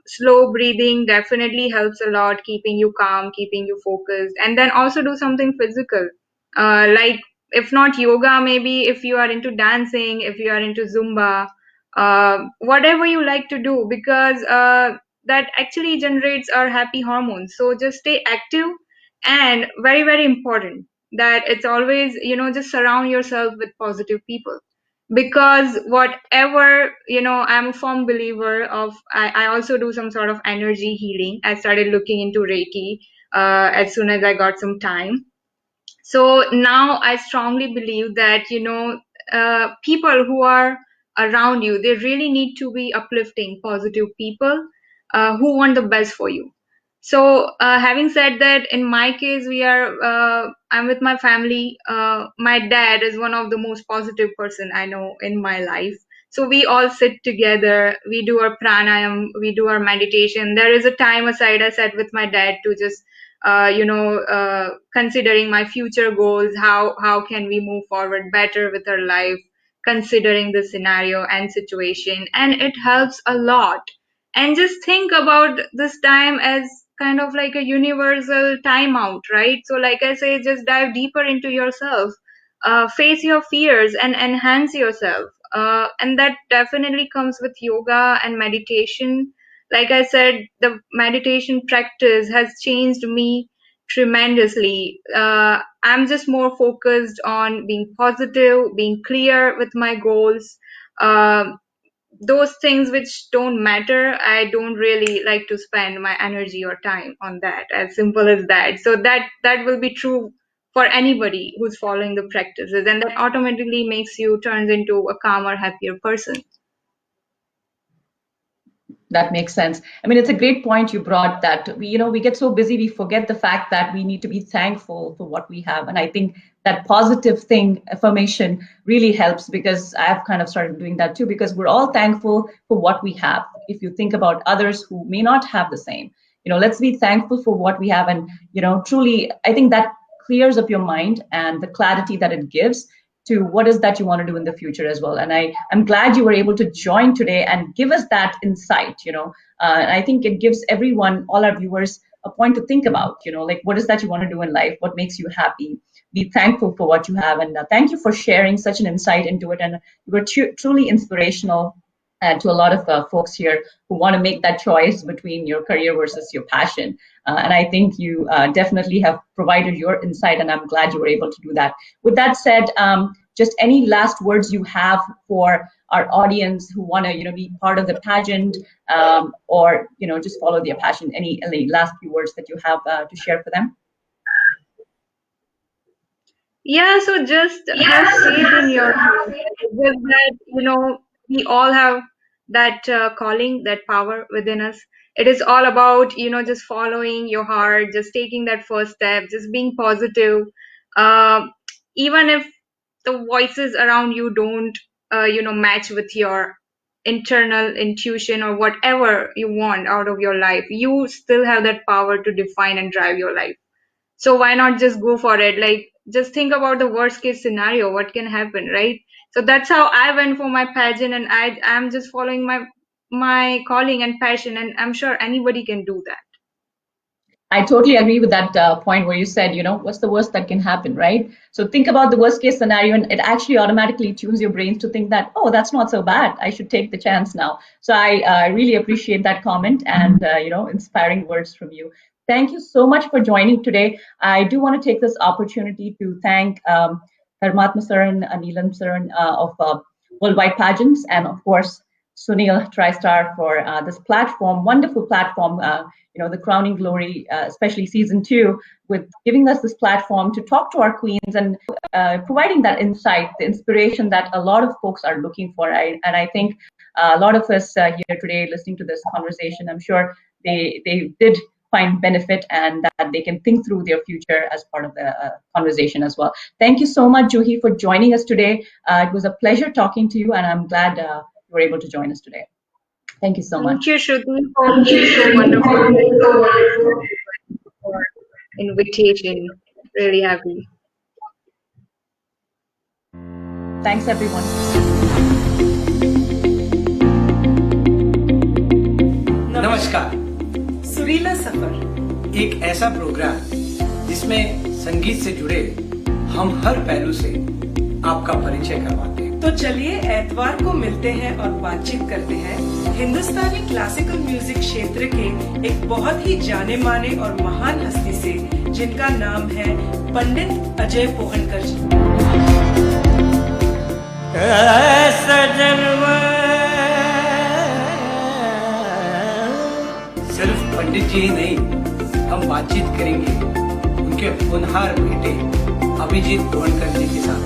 Slow breathing definitely helps a lot, keeping you calm, keeping you focused. And then also do something physical. Like, if not yoga, maybe if you are into dancing, if you are into Zumba, whatever you like to do, because that actually generates our happy hormones. So just stay active, and very, very important that it's always, just surround yourself with positive people. because whatever, I'm a firm believer of, I also do some sort of energy healing. I started looking into Reiki as soon as I got some time. So now I strongly believe that, people who are around you, they really need to be uplifting, positive people who want the best for you. So having said that, in my case, I'm with my family. My dad is one of the most positive person I know in my life. So we all sit together, we do our pranayam, we do our meditation. There is a time aside I sat with my dad to just considering my future goals, how can we move forward better with our life, considering the scenario and situation, and it helps a lot. And just think about this time as kind of like a universal timeout, right? So like I say, just dive deeper into yourself, face your fears and enhance yourself, and that definitely comes with yoga and meditation. Like I said, the meditation practice has changed me tremendously. I'm just more focused on being positive, being clear with my goals. Those things which don't matter, I don't really like to spend my energy or time on that. As simple as that. So that will be true for anybody who's following the practices, and that automatically makes you turns into a calmer, happier person.
That makes sense. I mean, it's a great point you brought that we get so busy, we forget the fact that we need to be thankful for what we have. And I think that positive thing, affirmation, really helps, because I've kind of started doing that too, because we're all thankful for what we have. If you think about others who may not have the same, let's be thankful for what we have. And, truly, I think that clears up your mind and the clarity that it gives to what is that you want to do in the future as well. And I'm glad you were able to join today and give us that insight, and I think it gives everyone, all our viewers, a point to think about, like what is that you want to do in life? What makes you happy? Be thankful for what you have. And thank you for sharing such an insight into it. And you were truly inspirational to a lot of folks here who want to make that choice between your career versus your passion. And I think you definitely have provided your insight, and I'm glad you were able to do that. With that said, just any last words you have for our audience who want to, be part of the pageant, or, just follow their passion. Any last few words that you have to share for them?
Yeah, so just have faith in yourself. With that, we all have that calling, that power within us. It is all about, just following your heart, just taking that first step, just being positive. Even if the voices around you don't, match with your internal intuition or whatever you want out of your life, you still have that power to define and drive your life. So why not just go for it? Like, just think about the worst case scenario, what can happen, right? So that's how I went for my pageant, and I'm just following my calling and passion, and I'm sure anybody can do that.
I totally agree with that point where you said, what's the worst that can happen, right? So think about the worst case scenario, and it actually automatically tunes your brains to think that, oh, that's not so bad. I should take the chance now. So I really appreciate that comment and, inspiring words from you. Thank you so much for joining today. I do want to take this opportunity to thank Paramatma Saran, Neelam Saran of Worldwide Pageants, and of course, Sunil TriStar for this platform, wonderful platform, the Crowning Glory, especially season 2, with giving us this platform to talk to our queens and providing that insight, the inspiration that a lot of folks are looking for. And I think a lot of us here today listening to this conversation, I'm sure they did find benefit and that they can think through their future as part of the conversation as well. Thank you so much, Juhi, for joining us today. It was a pleasure talking to you, and I'm glad you were able to join us today. Thank you so much.
Thank you, Shruti, for being so wonderful, for invitation. Really happy.
Thanks, everyone.
नमस्कार।
सुरीला सफर
एक ऐसा programme जिसमें संगीत से जुड़े हम हर पहलू से आपका परिचय करवाते हैं।
तो चलिए एतवार को मिलते हैं और बातचीत करते हैं हिंदुस्तानी क्लासिकल म्यूजिक क्षेत्र के एक बहुत ही जाने माने और महान हस्ती से, जिनका नाम है पंडित अजय पोहनकर जी।
ही नहीं, हम बातचीत करेंगे उनके होनहार बेटे अभिजीत भोंडकर जी के साथ।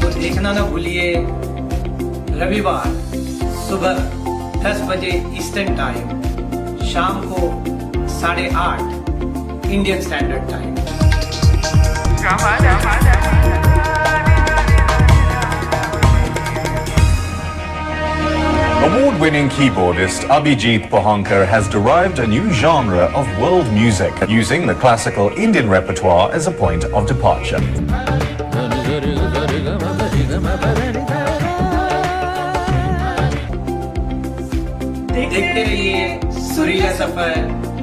तो देखना ना भूलिए, रविवार सुबह 10 बजे ईस्टर्न टाइम, शाम को 8:30 Indian standard time.
Award-winning keyboardist Abhijit Pohankar has derived a new genre of world music, using the classical Indian repertoire as a point of departure.
देखते रहिए सुरीला सफर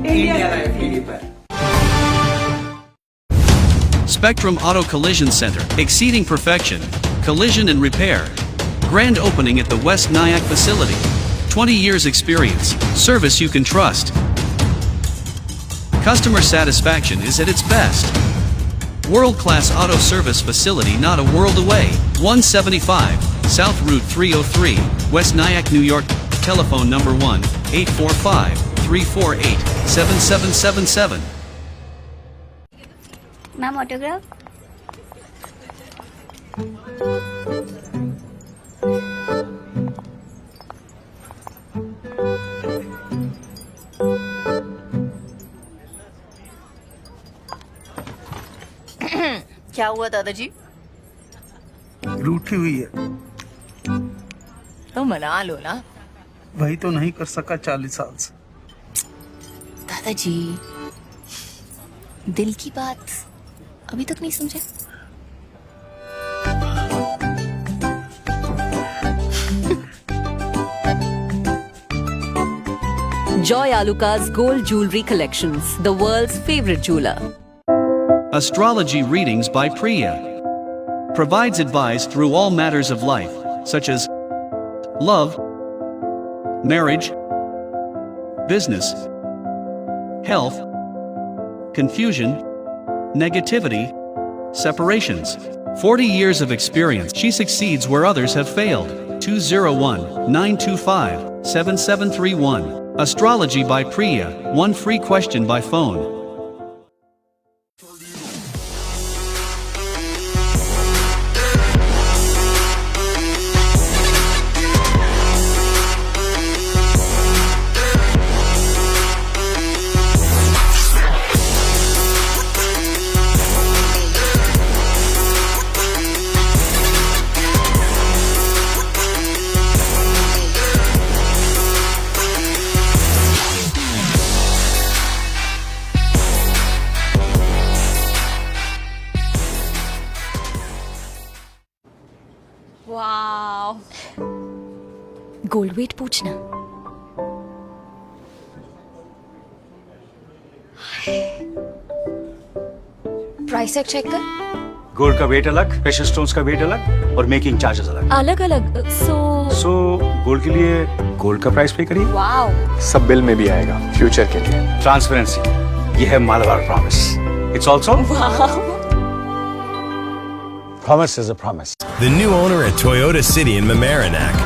इंडिया लाइव टीवी पर।
Spectrum Auto Collision Center, exceeding perfection, collision and repair. Grand opening at the West Nyack facility. 20 years experience, service you can trust. Customer satisfaction is at its best. World-class auto service facility not a world away. 175 South Route 303, West Nyack, New York. Telephone number 1-845-348-7777.
Ma'am, autograph?
क्या हुआ दादाजी?
रूठी हुई है।
तो मना लो ना।
वही तो नहीं कर सका 40 साल से।
दादाजी, दिल की बात अभी तक नहीं समझे?
Joy Alucas Gold Jewelry Collections, the world's favorite jeweler.
Astrology readings by Priya. Provides advice through all matters of life, such as love, marriage, business, health, confusion, negativity, separations. 40 years of experience. She succeeds where others have failed. 201-925-7731. Astrology by Priya. One free question by phone.
Wow. Gold wait पूछना। Price tag check कर।
Gold का wait अलग, precious stones का wait अलग और making charges अलग।
अलग अलग। सो
गोल्ड के लिए गोल्ड का प्राइस पे करिए।
वाओ।
सब बिल में भी आएगा फ्यूचर के लिए। ट्रांसपेरेंसी, ये है Malabar promise. It's also promise is a promise.
The new owner at Toyota City in Mamaroneck.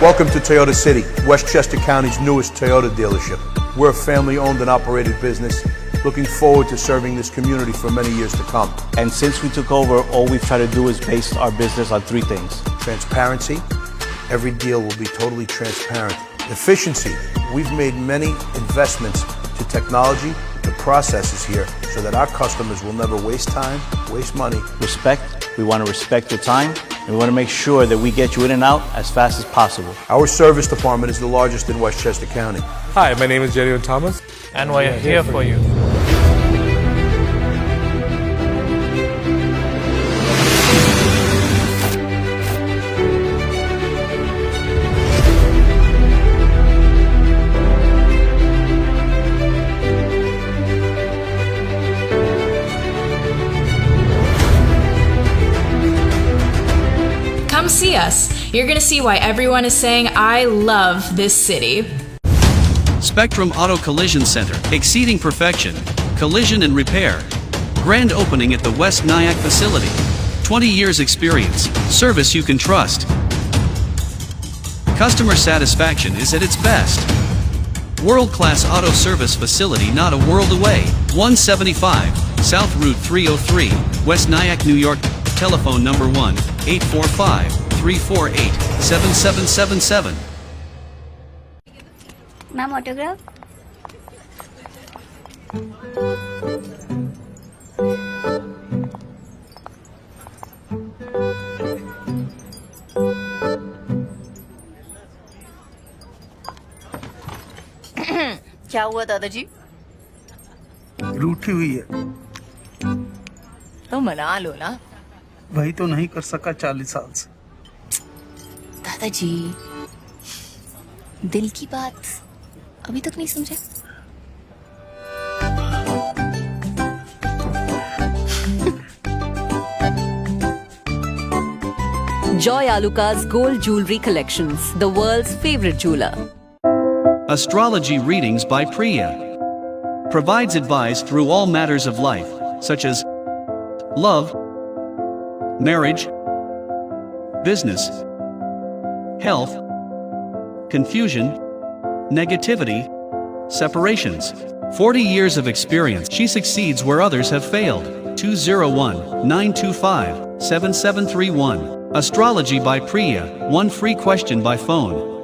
Welcome to Toyota City, Westchester County's newest Toyota dealership. We're a family-owned and operated business, looking forward to serving this community for many years to come.
And since we took over, all we've tried to do is base our business on 3 things.
Transparency. Every deal will be totally transparent. Efficiency. We've made many investments to technology, to processes here, so that our customers will never waste time, waste money.
Respect. We want to respect your time, and we want to make sure that we get you in and out as fast as possible.
Our service department is the largest in Westchester County.
Hi, my name is Jerry Thomas,
and we're here for you.
Come see us. You're going to see why everyone is saying, I love this city.
Spectrum Auto Collision Center, exceeding perfection, collision and repair. Grand opening at the West Nyack facility. 20 years experience, service you can trust. Customer satisfaction is at its best. World-class auto service facility not a world away. 175 South Route 303, West Nyack, New York. Telephone number 1-845-348-7777.
Ma'am, autograph?
क्या हुआ दादाजी?
रूठी हुई है।
तो मना लो ना।
वही तो नहीं कर सका 40 साल से।
दादाजी, दिल की बात अभी तक नहीं समझे?
Joy Alucas Gold Jewelry Collections, the world's favorite jeweler.
Astrology readings by Priya. Provides advice through all matters of life, such as love, marriage, business, health, confusion, negativity, separations. 40 years of experience. She succeeds where others have failed. 201-925-7731. Astrology by Priya. One free question by phone.